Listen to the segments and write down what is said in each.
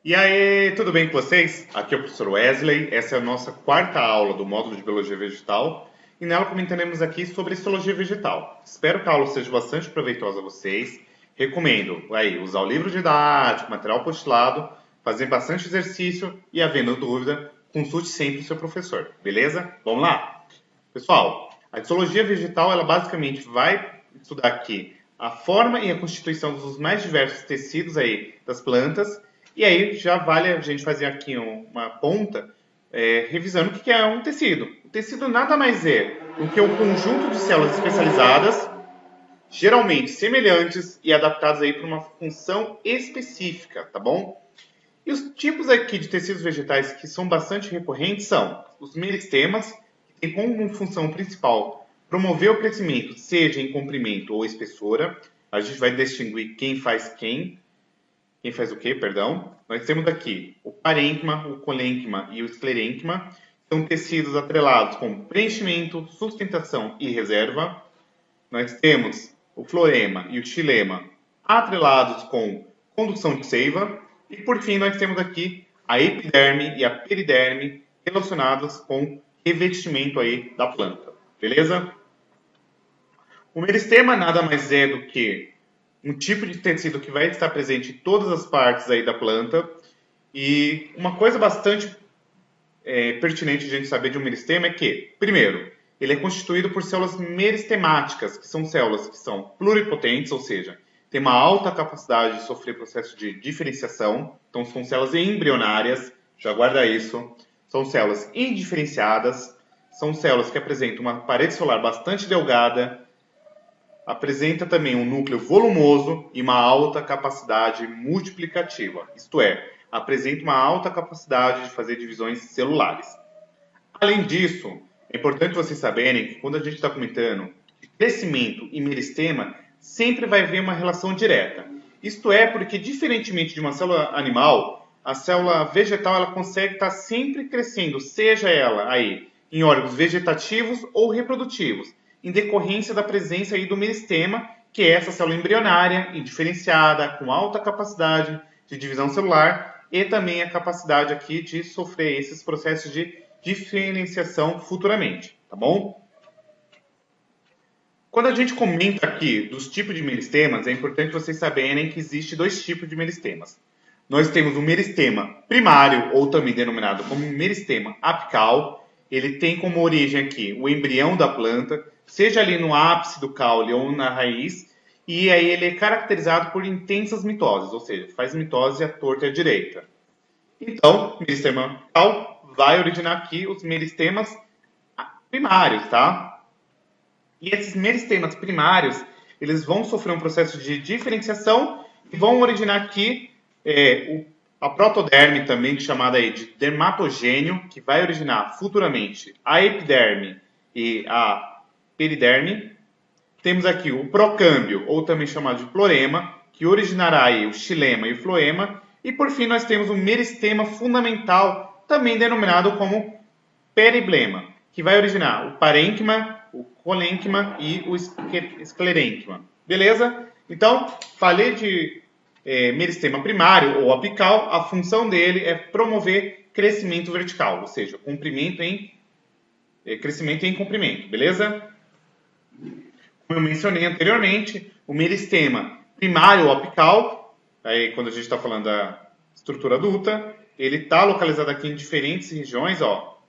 E aí, tudo bem com vocês? Aqui é o professor Wesley, essa é a nossa quarta aula do módulo de Biologia Vegetal e nela comentaremos aqui sobre histologia vegetal. Espero que a aula seja bastante proveitosa a vocês. Recomendo aí usar o livro didático, material postilado, fazer bastante exercício e, havendo dúvida, consulte sempre o seu professor, beleza? Vamos lá? Pessoal, a histologia vegetal ela basicamente vai estudar aqui a forma e a constituição dos mais diversos tecidos aí das plantas. E aí já vale a gente fazer aqui uma ponta, revisando o que é um tecido. O tecido nada mais é do que um conjunto de células especializadas, geralmente semelhantes e adaptadas aí para uma função específica, tá bom? E os tipos aqui de tecidos vegetais que são bastante recorrentes são os meristemas, que têm como função principal promover o crescimento, seja em comprimento ou espessura. A gente vai distinguir quem faz o quê, perdão. Nós temos aqui o parênquima, o colênquima e o esclerênquima. São tecidos atrelados com preenchimento, sustentação e reserva. Nós temos o floema e o xilema atrelados com condução de seiva. E por fim nós temos aqui a epiderme e a periderme relacionadas com revestimento aí da planta. Beleza? O meristema nada mais é do que um tipo de tecido que vai estar presente em todas as partes aí da planta. E uma coisa bastante pertinente de a gente saber de um meristema é que, primeiro, ele é constituído por células meristemáticas, que são células que são pluripotentes, ou seja, tem uma alta capacidade de sofrer processo de diferenciação. Então, são células embrionárias, já guarda isso. São células indiferenciadas, são células que apresentam uma parede celular bastante delgada, apresenta também um núcleo volumoso e uma alta capacidade multiplicativa, isto é, apresenta uma alta capacidade de fazer divisões celulares. Além disso, é importante vocês saberem que quando a gente está comentando de crescimento e meristema, sempre vai haver uma relação direta. Isto é porque, diferentemente de uma célula animal, a célula vegetal ela consegue estar sempre crescendo, seja ela aí em órgãos vegetativos ou reprodutivos, em decorrência da presença aí do meristema, que é essa célula embrionária, indiferenciada, com alta capacidade de divisão celular e também a capacidade aqui de sofrer esses processos de diferenciação futuramente, tá bom? Quando a gente comenta aqui dos tipos de meristemas, é importante vocês saberem que existe dois tipos de meristemas. Nós temos o meristema primário, ou também denominado como meristema apical. Ele tem como origem aqui o embrião da planta, seja ali no ápice do caule ou na raiz, e aí ele é caracterizado por intensas mitoses, ou seja, faz mitose à torta e à direita. Então, meristema apical vai originar aqui os meristemas primários, tá? E esses meristemas primários, eles vão sofrer um processo de diferenciação e vão originar aqui a protoderme, também chamada aí de dermatogênio, que vai originar futuramente a epiderme e a periderme. Temos aqui o procâmbio, ou também chamado de florema, que originará aí o xilema e o floema. E por fim nós temos o meristema fundamental, também denominado como periblema, que vai originar o parênquima, o colênquima e o esclerênquima. Beleza? Então, falei de meristema primário ou apical, a função dele é promover crescimento vertical, ou seja, crescimento em comprimento, beleza? Como eu mencionei anteriormente, o meristema primário ou apical, aí quando a gente está falando da estrutura adulta, ele está localizado aqui em diferentes regiões, ó.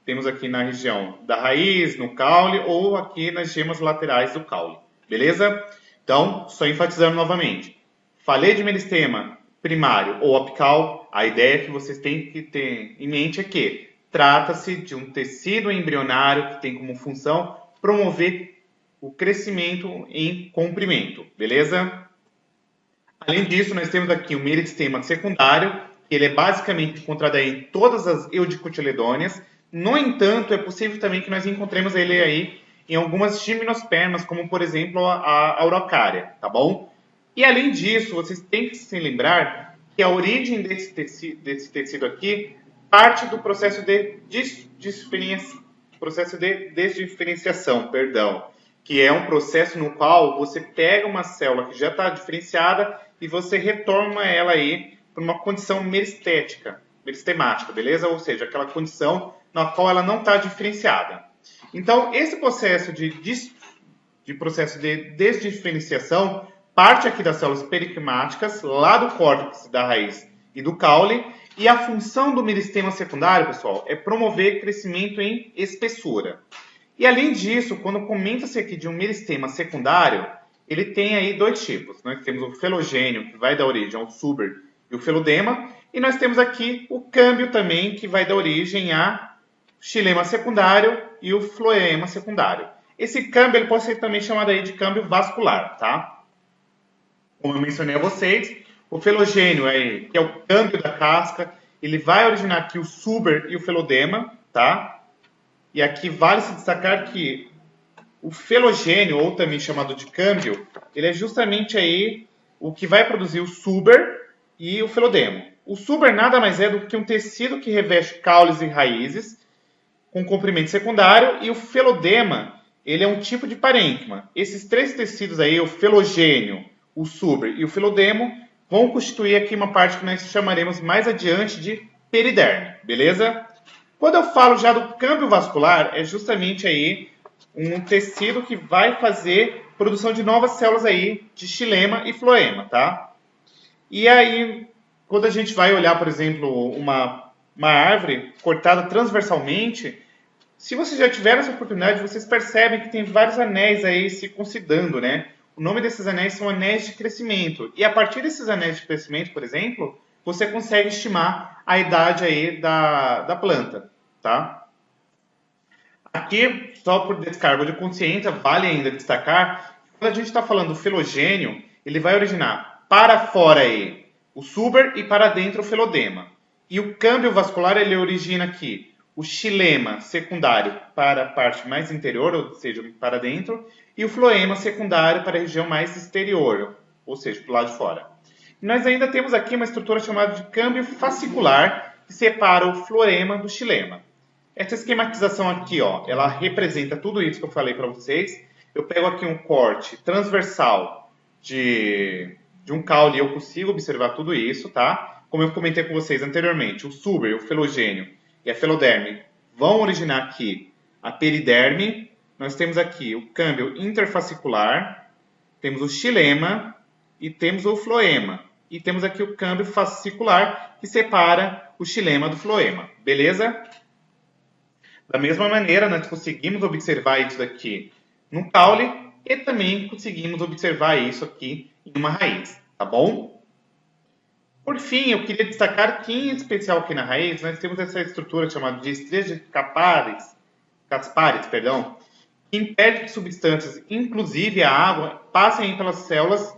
Temos aqui na região da raiz, no caule, ou aqui nas gemas laterais do caule, beleza? Então, só enfatizando novamente, falei de meristema primário ou apical, a ideia que vocês têm que ter em mente é que trata-se de um tecido embrionário que tem como função promover o crescimento em comprimento, beleza? Além disso, nós temos aqui o meristema secundário, que ele é basicamente encontrado aí em todas as eudicotiledôneas. No entanto, é possível também que nós encontremos ele aí em algumas gimnospermas, como por exemplo a araucária, tá bom? E além disso, vocês têm que se lembrar que a origem desse tecido aqui parte do processo de desdiferenciação, que é um processo no qual você pega uma célula que já está diferenciada e você retoma ela aí por uma condição meristética, meristemática, beleza? Ou seja, aquela condição na qual ela não está diferenciada. Então, esse processo de desdiferenciação parte aqui das células periquimáticas, lá do córtex da raiz e do caule, e a função do meristema secundário, pessoal, é promover crescimento em espessura. E além disso, quando comenta-se aqui de um meristema secundário, ele tem aí dois tipos. Nós temos o felogênio, que vai dar origem ao suber e o felodema, e nós temos aqui o câmbio também, que vai dar origem a xilema secundário e o floema secundário. Esse câmbio ele pode ser também chamado aí de câmbio vascular, tá? Como eu mencionei a vocês, o felogênio, aí, que é o câmbio da casca, ele vai originar aqui o suber e o felodema, tá? E aqui vale se destacar que o felogênio, ou também chamado de câmbio, ele é justamente aí o que vai produzir o suber e o felodema. O suber nada mais é do que um tecido que reveste caules e raízes, com comprimento secundário, e o felodema, ele é um tipo de parênquima. Esses três tecidos aí, o felogênio, o suber e o felodemo, vão constituir aqui uma parte que nós chamaremos mais adiante de periderme, beleza? Quando eu falo já do câmbio vascular, é justamente aí um tecido que vai fazer produção de novas células aí de xilema e floema, tá? E aí, quando a gente vai olhar, por exemplo, uma árvore cortada transversalmente, se vocês já tiveram essa oportunidade, vocês percebem que tem vários anéis aí se consolidando, né? O nome desses anéis são anéis de crescimento. E a partir desses anéis de crescimento, por exemplo, você consegue estimar a idade aí da planta, tá? Aqui, só por descargo de consciência, vale ainda destacar que quando a gente está falando do felogênio, ele vai originar para fora aí o suber e para dentro o felodema. E o câmbio vascular, ele origina aqui o xilema secundário para a parte mais interior, ou seja, para dentro, e o floema secundário para a região mais exterior, ou seja, do lado de fora. E nós ainda temos aqui uma estrutura chamada de câmbio fascicular, que separa o floema do xilema. Essa esquematização aqui, ó, ela representa tudo isso que eu falei para vocês. Eu pego aqui um corte transversal de um caule e eu consigo observar tudo isso, tá? Como eu comentei com vocês anteriormente, o suber, o felogênio e a feloderme vão originar aqui a periderme. Nós temos aqui o câmbio interfascicular, temos o xilema e temos o floema. E temos aqui o câmbio fascicular, que separa o xilema do floema. Beleza? Da mesma maneira, nós conseguimos observar isso daqui no caule e também conseguimos observar isso aqui em uma raiz, tá bom? Por fim, eu queria destacar que, em especial aqui na raiz, nós temos essa estrutura chamada de estrias de Caspares, que impede que substâncias, inclusive a água, passem pelas células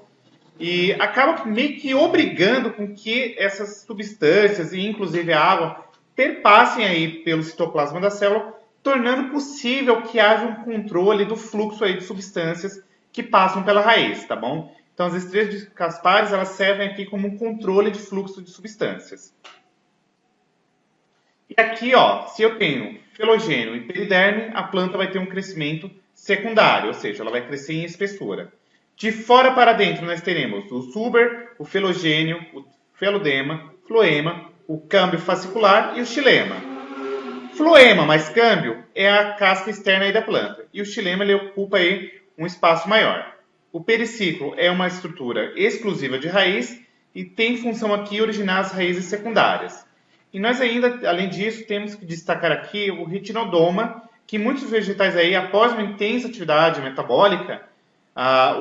e acaba meio que obrigando com que essas substâncias, e inclusive a água, perpassem aí pelo citoplasma da célula, tornando possível que haja um controle do fluxo aí de substâncias que passam pela raiz, tá bom? Então, as estrias de Caspares, elas servem aqui como um controle de fluxo de substâncias. E aqui, ó, se eu tenho felogênio e periderme, a planta vai ter um crescimento secundário, ou seja, ela vai crescer em espessura. De fora para dentro, nós teremos o suber, o felogênio, o felodema, floema, o câmbio fascicular e o xilema. Floema mais câmbio é a casca externa aí da planta. E o xilema ele ocupa aí um espaço maior. O periciclo é uma estrutura exclusiva de raiz e tem função aqui originar as raízes secundárias. E nós ainda, além disso, temos que destacar aqui o retinodoma, que muitos vegetais aí, após uma intensa atividade metabólica,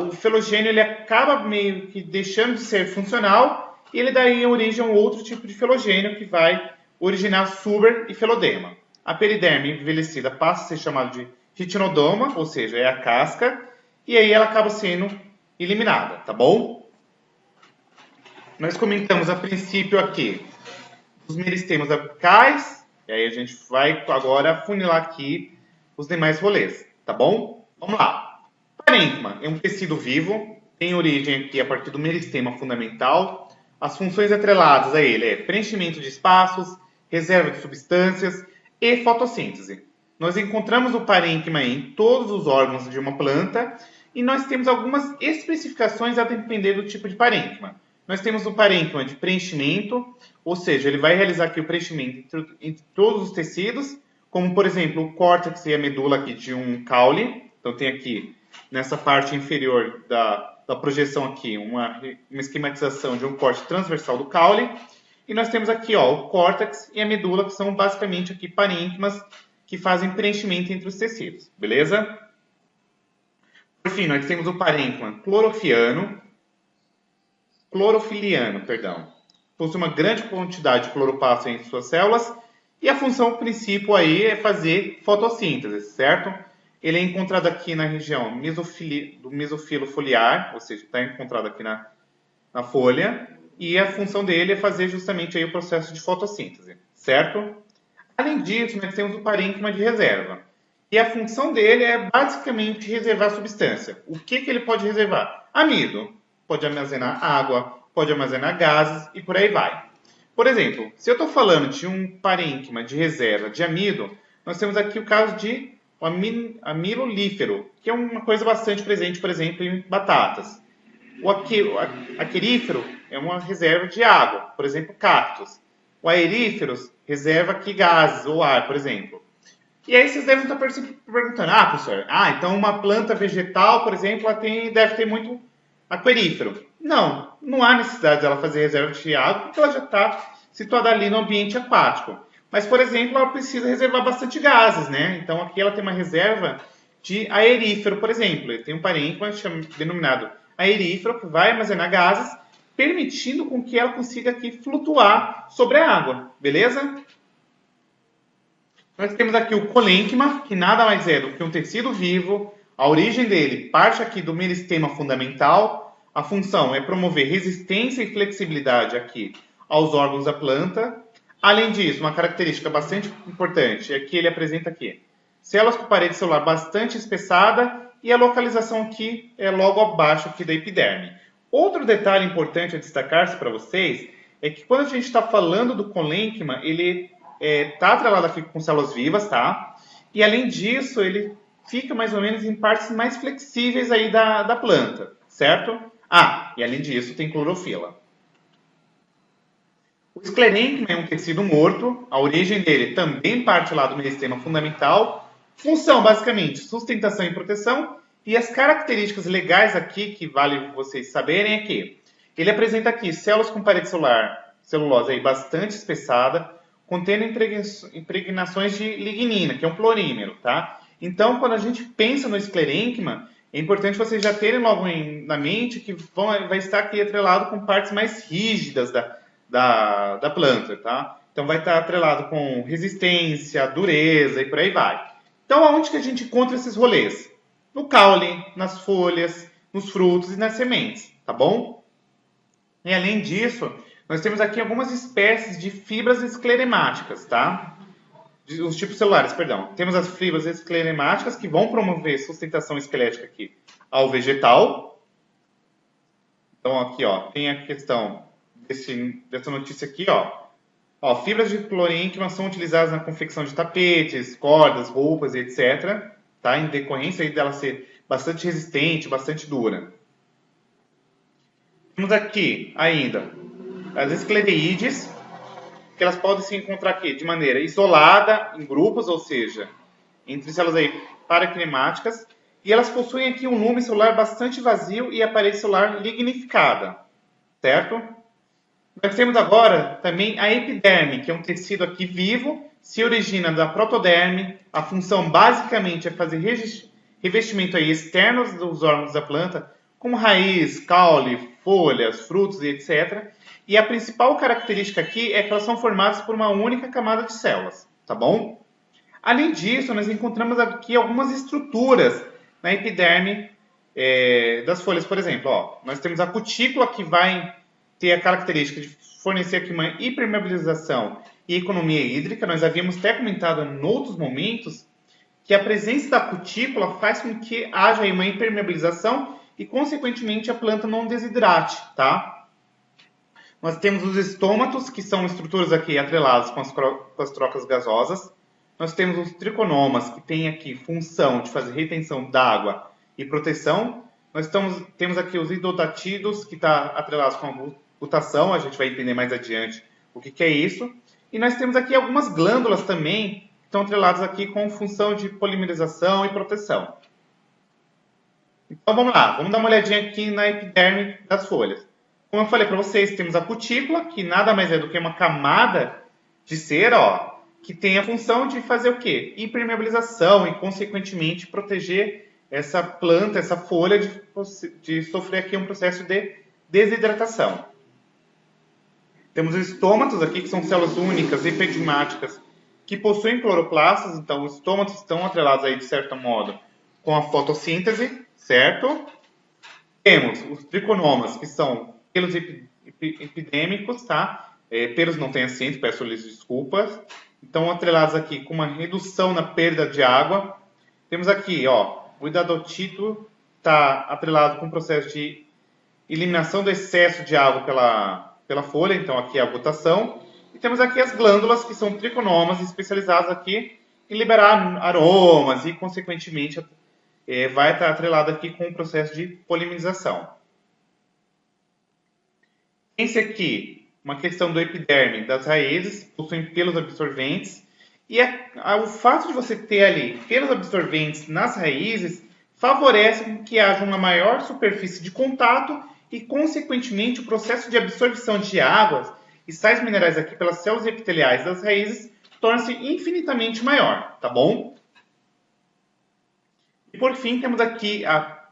o felogênio ele acaba meio que deixando de ser funcional e ele dá origem a um outro tipo de felogênio que vai originar suber e felodema. A periderme envelhecida passa a ser chamada de retinodoma, ou seja, é a casca, e aí ela acaba sendo eliminada, tá bom? Nós comentamos a princípio aqui os meristemas apicais, e aí a gente vai agora funilar aqui os demais rolês, tá bom? Vamos lá. Parênquima é um tecido vivo, tem origem aqui a partir do meristema fundamental. As funções atreladas a ele é preenchimento de espaços, reserva de substâncias e fotossíntese. Nós encontramos o parênquima em todos os órgãos de uma planta e nós temos algumas especificações a depender do tipo de parênquima. Nós temos o parênquima de preenchimento, ou seja, ele vai realizar aqui o preenchimento entre todos os tecidos, como por exemplo o córtex e a medula aqui de um caule. Então tem aqui nessa parte inferior da projeção aqui uma esquematização de um corte transversal do caule. E nós temos aqui ó, o córtex e a medula, que são basicamente aqui parênquimas que fazem preenchimento entre os tecidos, beleza? Por fim, nós temos o parênquima clorofiliano, perdão. Possui uma grande quantidade de cloroplasto em suas células e a função principal aí é fazer fotossíntese, certo? Ele é encontrado aqui na região do mesofilo foliar, ou seja, está encontrado aqui na folha, e a função dele é fazer justamente aí o processo de fotossíntese, certo? Além disso, nós temos o parênquima de reserva. E a função dele é basicamente reservar substância. O que ele pode reservar? Amido. Pode armazenar água, pode armazenar gases e por aí vai. Por exemplo, se eu estou falando de um parênquima de reserva de amido, nós temos aqui o caso de amilolífero, que é uma coisa bastante presente, por exemplo, em batatas. O aquerífero é uma reserva de água, por exemplo, cactos. O aeríferos reserva aqui gases ou ar, por exemplo. E aí vocês devem estar perguntando, professor, então uma planta vegetal, por exemplo, ela deve ter muito aquarífero. Não há necessidade dela fazer reserva de água, porque ela já está situada ali no ambiente aquático. Mas, por exemplo, ela precisa reservar bastante gases, né? Então aqui ela tem uma reserva de aerífero, por exemplo. Ele tem um parênquima denominado aerífero, que vai armazenar gases, permitindo com que ela consiga aqui flutuar sobre a água, beleza? Nós temos aqui o colênquima, que nada mais é do que um tecido vivo. A origem dele parte aqui do meristema fundamental. A função é promover resistência e flexibilidade aqui aos órgãos da planta. Além disso, uma característica bastante importante é que ele apresenta aqui células com parede celular bastante espessada e a localização aqui é logo abaixo aqui da epiderme. Outro detalhe importante a destacar-se para vocês é que quando a gente está falando do colênquima, ele está atrelado aqui com células vivas, tá? E além disso, ele fica mais ou menos em partes mais flexíveis aí da planta, certo? E além disso, tem clorofila. O esclerênquima é um tecido morto, a origem dele também parte lá do meristema fundamental. Função, basicamente, sustentação e proteção. E as características legais aqui, que vale vocês saberem, é que ele apresenta aqui células com parede celulosa aí bastante espessada, contendo impregnações de lignina, que é um plurímero, tá? Então, quando a gente pensa no esclerênquima, é importante vocês já terem logo na mente que vai estar aqui atrelado com partes mais rígidas da planta, tá? Então, vai estar atrelado com resistência, dureza e por aí vai. Então, aonde que a gente encontra esses rolês? No caule, nas folhas, nos frutos e nas sementes, tá bom? E além disso, nós temos aqui algumas espécies de fibras escleremáticas, tá? Os tipos celulares, perdão. Temos as fibras escleremáticas que vão promover sustentação esquelética aqui ao vegetal. Então aqui, ó, tem a questão dessa notícia aqui, ó. Fibras de clorênquima são utilizadas na confecção de tapetes, cordas, roupas, etc. Tá? Em decorrência aí dela ser bastante resistente, bastante dura. Temos aqui ainda as esclereídeas, que elas podem se encontrar aqui de maneira isolada, em grupos, ou seja, entre células aí paraclimáticas, e elas possuem aqui um lume celular bastante vazio e a parede celular lignificada, certo? Nós temos agora também a epiderme, que é um tecido aqui vivo, se origina da protoderme, a função basicamente é fazer revestimento aí externo dos órgãos da planta, como raiz, caule, folhas, frutos e etc., e a principal característica aqui é que elas são formadas por uma única camada de células, tá bom? Além disso, nós encontramos aqui algumas estruturas na epiderme das folhas, por exemplo. Nós temos a cutícula, que vai ter a característica de fornecer aqui uma impermeabilização e economia hídrica. Nós havíamos até comentado em outros momentos que a presença da cutícula faz com que haja aí uma impermeabilização e, consequentemente, a planta não desidrate, tá? Nós temos os estômatos, que são estruturas aqui atreladas com as trocas gasosas. Nós temos os triconomas, que têm aqui função de fazer retenção d'água e proteção. Nós temos aqui os endodátidos, que está atrelados com gutação, a gente vai entender mais adiante o que é isso. E nós temos aqui algumas glândulas também, que estão atreladas aqui com função de polimerização e proteção. Então vamos lá, vamos dar uma olhadinha aqui na epiderme das folhas. Como eu falei para vocês, temos a cutícula, que nada mais é do que uma camada de cera, ó, que tem a função de fazer o quê? Impermeabilização e, consequentemente, proteger essa planta, essa folha, de sofrer aqui um processo de desidratação. Temos os estômatos aqui, que são células únicas, epidemmáticas, que possuem cloroplastos, então os estômatos estão atrelados aí, de certo modo, com a fotossíntese, certo? Temos os triconomas, que são pelos epidêmicos, tá? Pelos não têm acento, peço-lhes desculpas. Então, atrelados aqui com uma redução na perda de água. Temos aqui, ó, o hidadotito está atrelado com o processo de eliminação do excesso de água pela folha, então aqui é a gutação. E temos aqui as glândulas, que são triconomas, especializadas aqui em liberar aromas e, consequentemente, vai estar atrelado aqui com o processo de polimerização. Esse aqui, uma questão do epiderme das raízes, possuem pelos absorventes. E o fato de você ter ali pelos absorventes nas raízes favorece que haja uma maior superfície de contato e, consequentemente, o processo de absorção de águas e sais minerais aqui pelas células epiteliais das raízes torna-se infinitamente maior, tá bom? E por fim, temos aqui a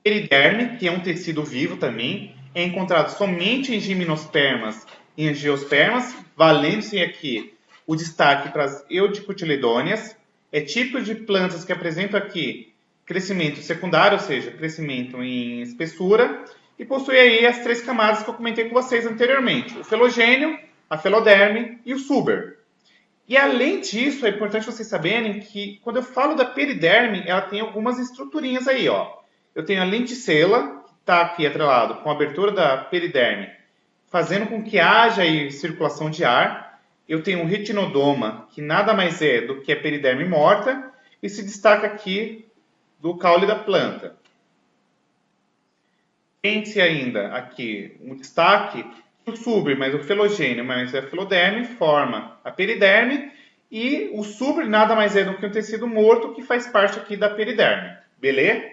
periderme, que é um tecido vivo também, é encontrado somente em gimnospermas e angiospermas, valendo-se aqui o destaque para as eudicotiledôneas. É típico de plantas que apresentam aqui crescimento secundário, ou seja, crescimento em espessura, e possui aí as três camadas que eu comentei com vocês anteriormente, o felogênio, a feloderme e o suber. E além disso, é importante vocês saberem que quando eu falo da periderme, ela tem algumas estruturinhas aí, ó. Eu tenho a lenticela, que está aqui atrelado com a abertura da periderme, fazendo com que haja aí circulação de ar. Eu tenho o retinodoma, que nada mais é do que a periderme morta, e se destaca aqui do caule da planta. Tem-se ainda aqui um destaque o suber, mas o felogênio, mas a feloderme forma a periderme, e o suber nada mais é do que um tecido morto que faz parte aqui da periderme, beleza?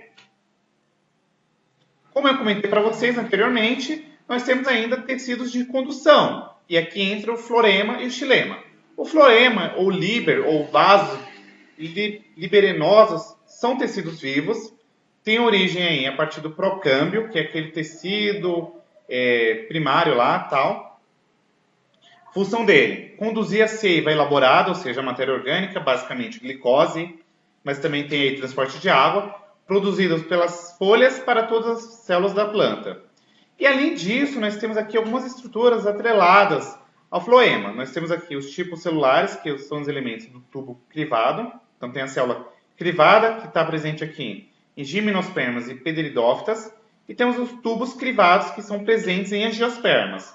Como eu comentei para vocês anteriormente, nós temos ainda tecidos de condução, e aqui entra o florema e o xilema. O florema, ou liber, ou vasos liberenosos, são tecidos vivos, tem origem aí a partir do procâmbio, que é aquele tecido primário lá, tal. Função dele, conduzir a seiva elaborada, ou seja, a matéria orgânica, basicamente glicose, mas também tem aí transporte de água, produzidas pelas folhas para todas as células da planta. E além disso, nós temos aqui algumas estruturas atreladas ao floema. Nós temos aqui os tipos celulares, que são os elementos do tubo crivado. Então tem a célula crivada, que está presente aqui em gimnospermas e pteridófitas, e temos os tubos crivados, que são presentes em angiospermas.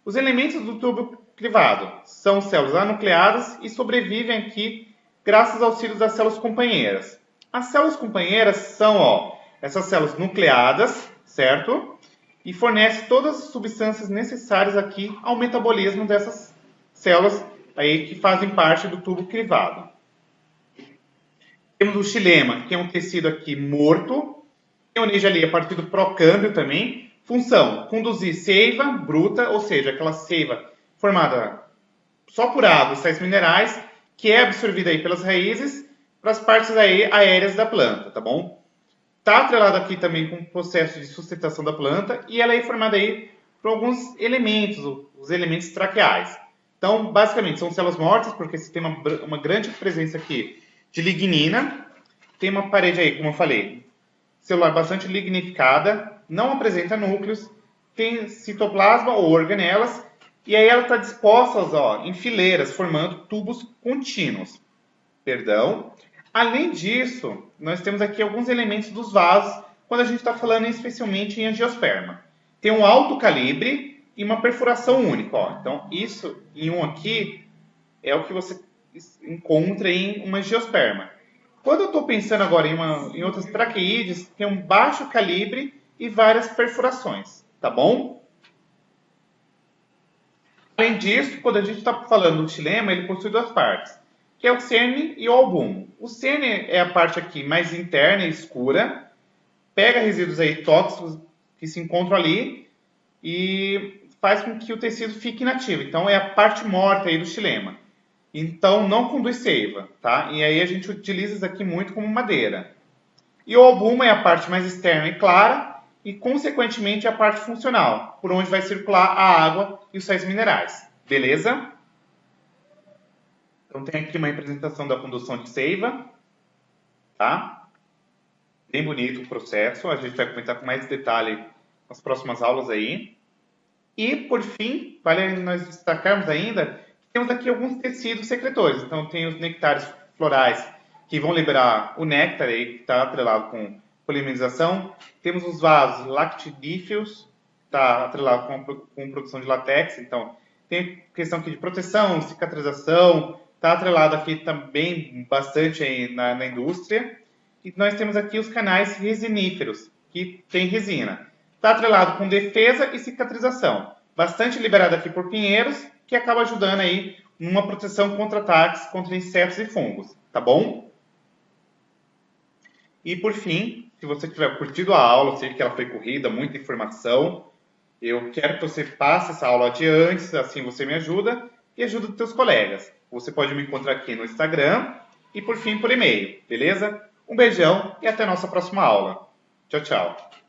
Os elementos do tubo crivado são células anucleadas e sobrevivem aqui graças ao auxílio das células companheiras. As células companheiras são essas células nucleadas, certo? E fornecem todas as substâncias necessárias aqui ao metabolismo dessas células aí que fazem parte do tubo crivado. Temos o xilema, que é um tecido aqui morto, tem origem ali a partir do procâmbio também. Função, conduzir seiva bruta, ou seja, aquela seiva formada só por água e sais minerais, que é absorvida aí pelas raízes para as partes aí aéreas da planta, tá bom? Está atrelado aqui também com o processo de sustentação da planta e ela é formada aí por alguns elementos, os elementos traqueais. Então, basicamente, são células mortas, porque você tem uma grande presença aqui de lignina, tem uma parede aí, como eu falei, celular bastante lignificada, não apresenta núcleos, tem citoplasma ou organelas, e aí ela está disposta em fileiras, formando tubos contínuos. Além disso, nós temos aqui alguns elementos dos vasos, quando a gente está falando especialmente em angiosperma. Tem um alto calibre e uma perfuração única. Então, isso em um aqui é o que você encontra em uma angiosperma. Quando eu estou pensando agora em outras traqueídeas, tem um baixo calibre e várias perfurações, tá bom? Além disso, quando a gente está falando do xilema, ele possui duas partes, que é o cerne e o albumo. O cerne é a parte aqui mais interna e escura, pega resíduos aí tóxicos que se encontram ali e faz com que o tecido fique inativo. Então é a parte morta aí do xilema. Então não conduz seiva, tá? E aí a gente utiliza isso aqui muito como madeira. E o albumo é a parte mais externa e clara e, consequentemente, a parte funcional, por onde vai circular a água e os sais minerais. Beleza? Então tem aqui uma representação da condução de seiva, tá? Bem bonito o processo, a gente vai comentar com mais detalhe nas próximas aulas aí. E, por fim, vale nós destacarmos ainda que temos aqui alguns tecidos secretores. Então tem os nectários florais, que vão liberar o néctar aí, que está atrelado com polimerização. Temos os vasos lactidíferos, está atrelado com produção de látex. Então, tem questão aqui de proteção, cicatrização, está atrelado aqui também bastante aí na indústria. E nós temos aqui os canais resiníferos, que tem resina. Está atrelado com defesa e cicatrização. Bastante liberado aqui por pinheiros, que acaba ajudando aí numa proteção contra ataques, contra insetos e fungos. Tá bom? E por fim, se você tiver curtido a aula, sei que ela foi corrida, muita informação, eu quero que você passe essa aula adiante, assim você me ajuda e ajuda os seus colegas. Você pode me encontrar aqui no Instagram e por fim por e-mail, beleza? Um beijão e até a nossa próxima aula. Tchau, tchau.